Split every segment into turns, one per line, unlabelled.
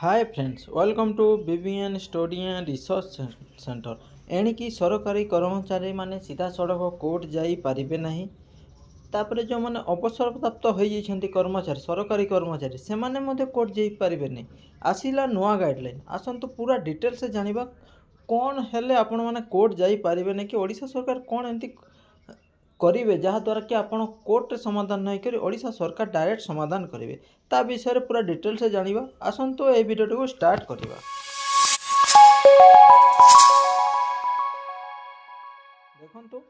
Hi friends, welcome to BBN study and research centre. एणिकी सरकारी कर्मचारी माने सीधा सड़क कोर्ट जाई पारिबे नहीं। तापरे जो माने अवसर प्राप्त हो जाइछन्ति कर्मचारी सरकारी कर्मचारी से माने मध्ये कोर्ट जाई पारिबे नहीं। आसिला नुआ गाइडलाइन आसंतु पूरा डिटेल से जानिबा कौन हेले आपण माने कोर्ट जाई पारिबे नहीं कि ओडिशा सरकार कौन एंती करेंगे जहाँद्वारा कि आपण कोर्ट समाधान नहीं करी ओडिशा सरकार डायरेक्ट समाधान करेंगे ता विषय पूरा डिटेल से जानिबा आसंतु ए वीडियो को स्टार्ट करिबा। देखंतु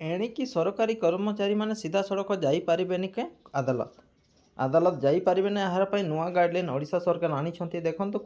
एणिकी सरकारी कर्मचारी माने सीधा सड़क जाई पारिबेनी के अदालत जाई पारिबे ना यार पई नुआ गाइडलाइन ओडिशा सरकार आनी छंती। देखंतु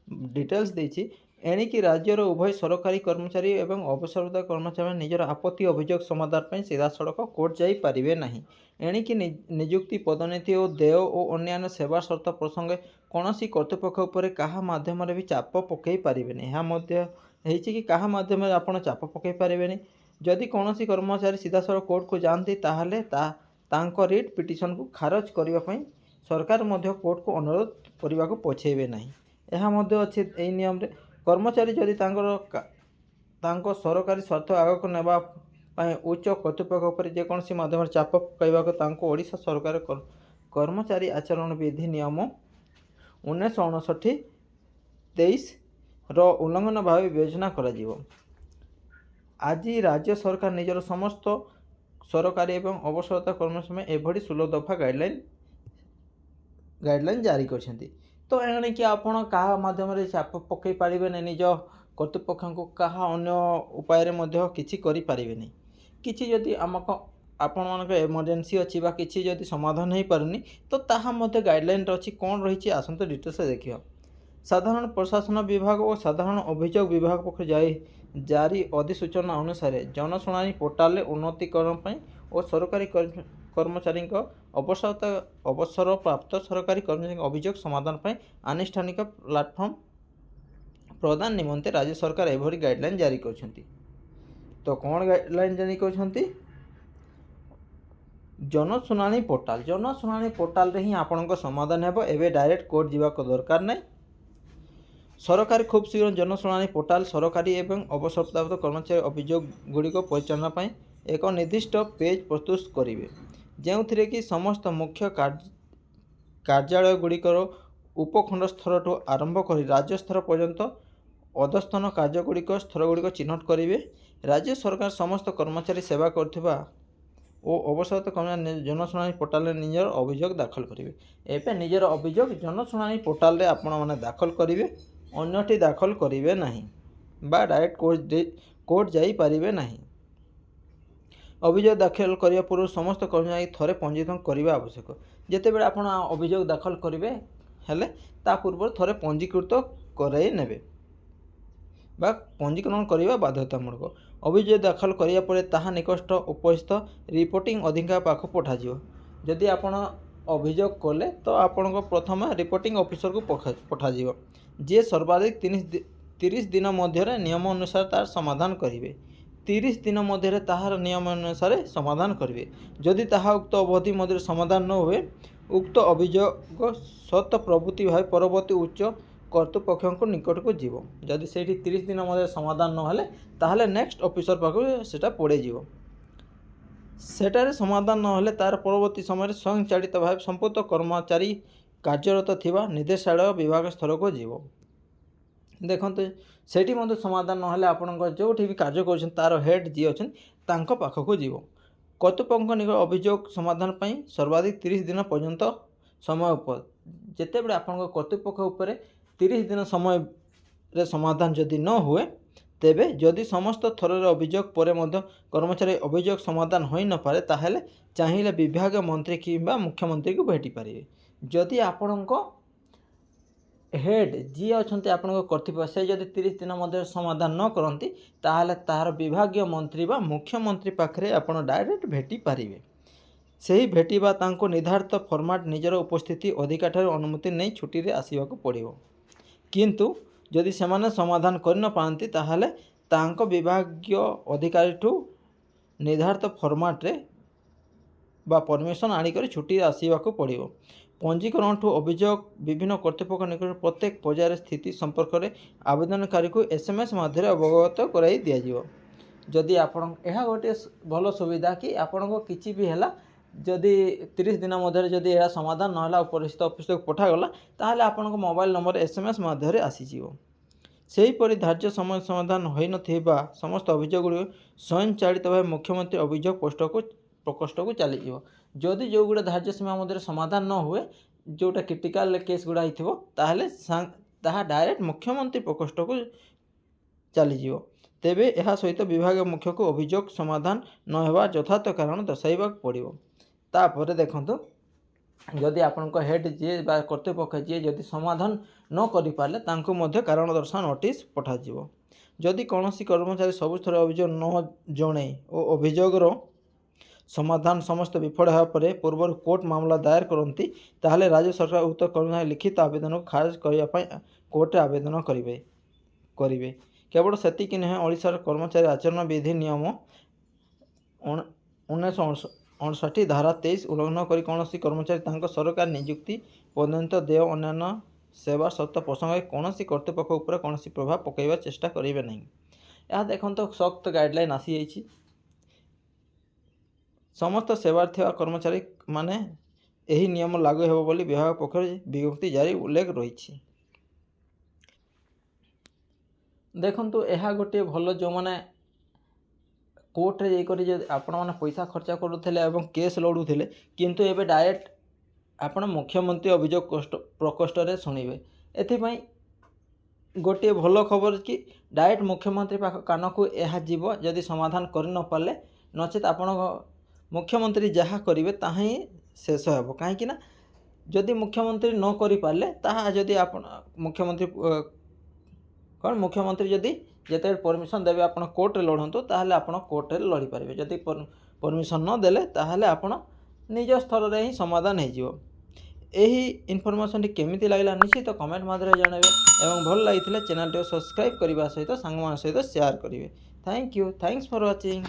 डिटेल्स देछि एणिकी राज्यर उभय सरकारी कर्मचारी एवं अवसरप्राप्त कर्मचारी निजर आपत्ति अभियोग समाधान पर सीधा सड़क कोर्ट जाई पारिबे नहीं। एणिकी नियुक्ति पदोन्नति और देय और अन्य सेवा शर्त प्रसंगे कौनसी कर्तृपक्ष उपर क्या माध्यम भी चाप पकई पारिबेनी। यह मध्य हेछि कि क्या माध्यम आपण चाप पकई पारिबेनी। जदि कौनसी कर्मचारी सीधा सड़क कोर्ट को जाती ताहले तांको रिट पिटिशन को खारज करने पर सरकार मध्य कोर्ट को अनुरोध करने को पछेबे नहीं। यह मध्य अच्छे यही नियम रे कर्मचारी जदि तांको सरकारी स्वार्थ आगक नेबा उच्च कर्तृपक्ष उपर जेकोसी माध्यम चाप पकड़ा तांको ओडिशा सरकार कर्मचारी आचरण विधि नियम 1959-23 उल्लंघन भाव विवेचना करा जिवो। आज राज्य सरकार निजर समस्त सरकारी एवं अवसरप्राप्त कर्मचारी में एभली 16 दफा गाइडलाइन जारी करछन्ती। तो एणे कि आपण कहा माध्यम रे चाप पकई पारिबे नै निज कर्तृपक्ष को कहा अन्य उपाय रे मध्य किछि करि पारिबे नै। किछि जदि आमको आपण मानक इमरजेंसी अछि बा किछि जदि समाधान नहीं पारनी तो ताहा मध्य गाइडलाइन अछि कोन रहिछि आसंत डिटेल से देखियो। साधारण प्रशासन विभाग और साधारण अभियोग विभाग पक्ष जारी अधिसूचना अनुसार जनशुणानी पोर्टाल उन्नतीकरण और सरकारी कर्मचारी अवसर प्राप्त सरकारी कर्मचारी अभियोग समाधान पर आनुष्ठानिक प्लाटफर्म प्रदान निमंते राज्य सरकार एभरी गाइडलाइन जारी करछन्ती। तो कौन गाइडलाइन जारी करछन्ती? जनशुणानी पोर्टाल रे ही आपनको समाधान हेबो। एबे डायरेक्ट कोर्ट जीवा को दरकार नै। सरकार खूब शीघ्र जनशुणानी पोर्टाल सरकारी एवं अवसरप्राप्त कर्मचारी अभियोग गुड़िक परिचालना पर एक निर्दिष्ट पेज प्रस्तुत करेंगे जो कि समस्त मुख्य कार्यालय गुड़िकर उपखंड स्तर ठू आरंभ कर राज्य स्तर पर्यंत अधस्तन कार्यगुड़िक स्थलगुड़िक चिन्हट करेंगे। राज्य सरकार समस्त कर्मचारी सेवा करथिबा और अवसरप्राप्त कर्मचारी जनशुणानी पोर्टाल निजर अभियोग दाखल करेंगे। एवं निजर अभियोग जनशुणानी पोर्टाल रे आपण माने दाखल करेंगे, अन्यटी दाखल करेंगे नहीं बा डायरेक्ट कोर्ट जाई पारिबे नहीं। अभियोग दाखल करने पूर्व समस्त कर्मचारी थरे पंजीकरण करने आवश्यक। जितेबाला आप अभियोग दाखल करेंगे हेले ता पूर्व थरे पंजीकृत कराई नेबे बा पंजीकरण करने बाध्यतामूलक। अभियोग दाखल करिया परे ताहा निकट उपस्थित रिपोर्टिंग अधिकारी पाख पठाजिवो। जदि आपण अभियोग कले तो आपण प्रथम रिपोर्टिंग ऑफिसर को पठाजिवो जे सर्वाधिक 30 दिन मध्य नियम अनुसार तार समाधान करेंगे। 30 दिन मध्य ताहार नियम अनुसार समाधान करेंगे। जदि ताहा उक्त अवधि मध्य समाधान न हुए उक्त अभियोग सत प्रवृत्ति भाव परवर्ती उच्च कर्तृपक्ष को निकट को जीव। जदि से 30 दिन मध्य समाधान न हेले ताहले नेक्स्ट ऑफिसर पाखु सेटा पड़े जीव। सेटारे समाधान न हेले तार परवर्ती समय स्वयंचालित भाव संपुक्त कर्मचारी कार्यरत थिबा निर्देशालय विभाग स्तर को जीव। देखते सेठी मध्य समाधान न हेले आपनकर जो भी कार्य कर तार हेड जी अच्छा तांको पाखक जीव। कर्तृपक्ष निकट अभियोग समाधान पर सर्वाधिक 30 दिन पर्यंत समय उपर जितेबाला आपण कर्तृपक्ष उपर 30 दिन समय रे समाधान जदि न हुए तेबे जदि समस्त थर अभियोग पर कर्मचारी अभियोग समाधान हो न पारे ताहले चाहिए विभाग मंत्री किंबा मुख्यमंत्री को भेटी पारे। जदि आपण हेड जी अच्छा आपण कर्तृपक्ष से जदि 30 दिन मध्य समाधान न करती ताहले तार विभागीय मंत्री बा मुख्यमंत्री पाखरे आपण डायरेक्ट भेटी पारिबे। सही भेटिबा तांको निर्धारित फॉर्मेट निजर उपस्थिति अधिकारी ठार अनुमति नहीं छुट्टी रे आसीबाको पड़िबो। किंतु जदि सेमाने समाधान कर न पारती ताहले तांको विभागीय अधिकारी ठू निर्धारित फॉर्मेट रे बा परमिशन आनिकर छुट्टी आसीबाको पड़िबो। पंजीकरण अभियोग विभिन्न कर्तृपक्ष निकट प्रत्येक पर्यायर स्थिति संपर्क में आवेदनकारी को एसएमएस माध्यम अवगत कराई दिज्व। जदि आपण यह गोटे भल सुविधा कि आपण को किसी भी है जदि 30 दिन मध्य जदि यह समाधान ना उपरिस्थित ऑफिस को पठागला ताहले आपण मोबाइल नंबर एसएमएस माध्यम आसीजिवो। सेहीपरि धार्य समय समाधान हो नथिबा समस्त अभियोग गुड़िक स्वयंचालित भाव मुख्यमंत्री अभियोग प्रकोष्ठ को चलीज। जदि जो गुड़ा धार्य सीमा मध्य समाधान न हुए जोटा क्रिटिकल केस गुड़ा होता डायरेक्ट मुख्यमंत्री प्रकोष्ठ को चलीज। तेबे यह सहित विभाग मुख्य को अभियोग समाधान न होवा यथार्थ कारण दर्शाइबा पड़िबो। तापर देखंतु जदि आपन हेड जी कर्तृपक्ष जी जदि समाधान न करि पारले तांको मध्य कारण दर्शाओ नोटिस पठा जिवो। जदि कौनसी कर्मचारी सबुथर अभियोग न जणे और अभियोगर समाधान समस्त विफल होगा पर पूर्व कोर्ट मामला दायर करती ताहले राज्य सरकार उक्त कर्मचारी लिखित आवेदन को खारिज करने कोर्ट आवेदन करेंगे। केवल सेतिक नुहे ओडिशार कर्मचारी आचरण विधि नियम 1959 धारा 23 उल्लंघन कर कौन कर्मचारी तांको सरकार नियुक्ति पर्यंत देय अन्य सेवा सत्त प्रसंग कौन कर्तृपक्ष उपर कौन प्रभाव पकड़ चेष्टा करेंगे नहीं। यह देखो सख्त गाइडलाइन आसी जाइए। समस्त सेवा कर्मचारी माने यही नियम लागू हेबो बोली विभाग पक्ष विज्ञप्ति जारी उल्लेख रही। देखंतु यह गोटे भल जो मैंने कोर्ट रे जाकर आपण मैंने पैसा खर्चा करुले और केस लड़ुले किंतु एबे डायरेक्ट आपण मुख्यमंत्री अभियोग प्रकोष्ठ रे शुणिबे। एथिपाई गोटे भल खबर कि डायरेक्ट मुख्यमंत्री कान को यह जीव जदि समाधान कर न पारे नचेत आपण मुख्यमंत्री जहाँ करेंगे ताहा ही शेष हो। कहीं जदि मुख्यमंत्री न करि पारले ताहा जदि आपण मुख्यमंत्री जदि जिते परमिशन देवे आप कोर्ट रे लड़तु ताहले आपण कोर्ट रे लड़ी पारे। जदि परमिशन न देले ताहले आपण निज स्तर रे ही समाधान हो। यही इनफॉरमेशन केमिति लागला निश्चित कमेंट माध्यम जणावे एवं भल लगी चैनल सब्सक्राइब करने सहित सांग सहित शेयर करेंगे। Thank you, thanks for watching.